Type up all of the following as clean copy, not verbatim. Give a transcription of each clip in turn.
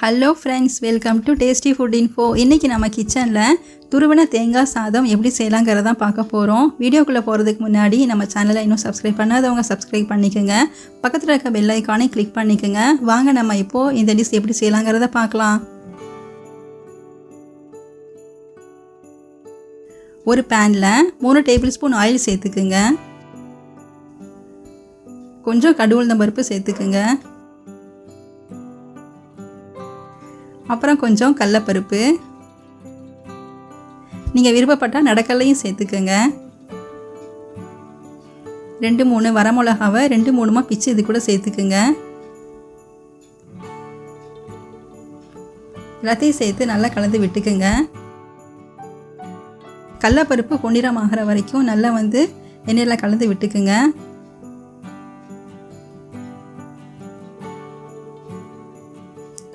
Hello friends, welcome to tasty food info. இன்றைக்கி நம்ம கிச்சனில் துருவின தேங்காய் சாதம் எப்படி செய்யலாங்கிறதான் பார்க்க போகிறோம். வீடியோக்குள்ளே போகிறதுக்கு முன்னாடி நம்ம சேனலை இன்னும் சப்ஸ்கிரைப் பண்ணாதவங்க சப்ஸ்கிரைப் பண்ணிக்கோங்க. பக்கத்தில் இருக்க பெல் ஐக்கானை கிளிக் பண்ணிக்கோங்க. வாங்க நம்ம இப்போது இந்த டிஷ் எப்படி செய்யலாங்கிறத பார்க்கலாம். ஒரு பேனில் 3 டேபிள் ஸ்பூன் ஆயில் சேர்த்துக்குங்க. கொஞ்சம் கடுகு பருப்பு சேர்த்துக்குங்க. அப்புறம் கொஞ்சம் கடலைப்பருப்பு, நீங்கள் விருப்பப்பட்டால் நடக்கல்லையும் சேர்த்துக்கோங்க. 2-3 வரமிளகாவை 2-3 பிச்சு இது கூட சேர்த்துக்குங்க. எல்லாத்தையும் சேர்த்து நல்லா கலந்து விட்டுக்குங்க. கடலைப்பருப்பு பொன்னிறம் ஆகிற வரைக்கும் நல்லா எண்ணெயில் கலந்து விட்டுக்குங்க.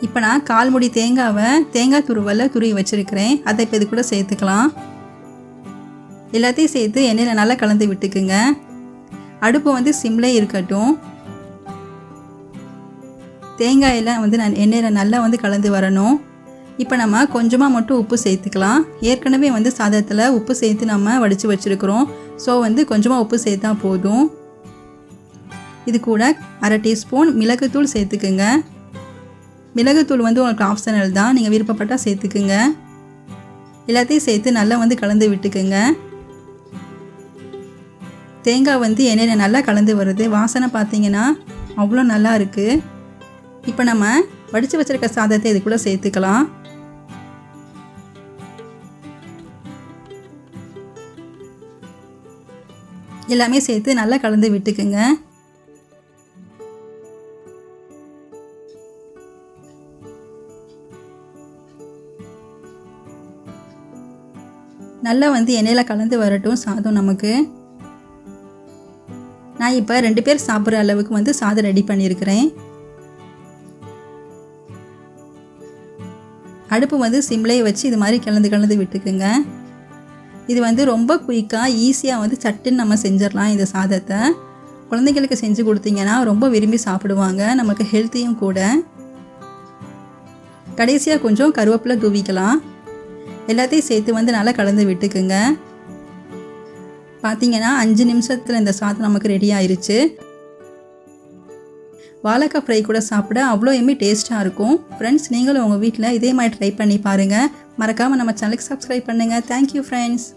இப்போ நான் 1/4 மூடி தேங்காவை தேங்காய் துருவலில் துருவி வச்சுருக்கிறேன். அதை இப்போ இது கூட சேர்த்துக்கலாம். எல்லாத்தையும் சேர்த்து எண்ணெயில் நல்லா கலந்து விட்டுக்குங்க. அடுப்பு சிம்லே இருக்கட்டும். தேங்காயில் எண்ணெயில் நல்லா கலந்து வரணும். இப்போ நம்ம கொஞ்சமாக மட்டும் உப்பு சேர்த்துக்கலாம். ஏற்கனவே சாதத்தில் உப்பு சேர்த்து நம்ம வடித்து வச்சுருக்கிறோம். ஸோ கொஞ்சமாக உப்பு சேர்த்தா போதும். இது கூட 1/2 டீஸ்பூன் மிளகுத்தூள் சேர்த்துக்குங்க. மிளகுத்தூள் உங்களுக்கு ஆப்ஷனல் தான், நீங்கள் விருப்பப்பட்டால் சேர்த்துக்குங்க. எல்லாத்தையும் சேர்த்து நல்லா கலந்து விட்டுக்குங்க. தேங்காய் எண்ணெயில் நல்லா கலந்து வருது. வாசனை பார்த்தீங்கன்னா அவ்வளோ நல்லா இருக்குது. இப்போ நம்ம வடித்து வச்சுருக்க சாதத்தை இது கூட சேர்த்துக்கலாம். எல்லாமே சேர்த்து நல்லா கலந்து விட்டுக்குங்க. நல்லா எண்ணெயில் கலந்து வரட்டும் சாதம் நமக்கு. நான் இப்போ 2 பேர் சாப்பிட்ற அளவுக்கு சாதம் ரெடி பண்ணியிருக்கிறேன். அடுப்பு சிம்லே வச்சு இது மாதிரி கலந்து விட்டுக்குங்க. இது ரொம்ப குயிக்காக ஈஸியாக சட்டுன்னு நம்ம செஞ்சிடலாம். இந்த சாதத்தை குழந்தைங்களுக்கு செஞ்சு கொடுத்தீங்கன்னா ரொம்ப விரும்பி சாப்பிடுவாங்க. நமக்கு ஹெல்த்தியும் கூட. கடைசியாக கொஞ்சம் கருவேப்பிலை தூவிக்கலாம். எல்லாத்தையும் சேர்த்து நல்லா கலந்து விட்டுக்குங்க. பார்த்தீங்கன்னா 5 நிமிஷத்தில் இந்த சாதம் நமக்கு ரெடி ஆயிடுச்சு. வாழைக்காய் ஃப்ரை கூட சாப்பிட அவ்வளோ டேஸ்ட்டாக இருக்கும். ஃப்ரெண்ட்ஸ், நீங்களும் உங்கள் வீட்டில் இதே மாதிரி ட்ரை பண்ணி பாருங்கள். மறக்காமல் நம்ம சேனலுக்கு சப்ஸ்கிரைப் பண்ணுங்கள். Thank you friends.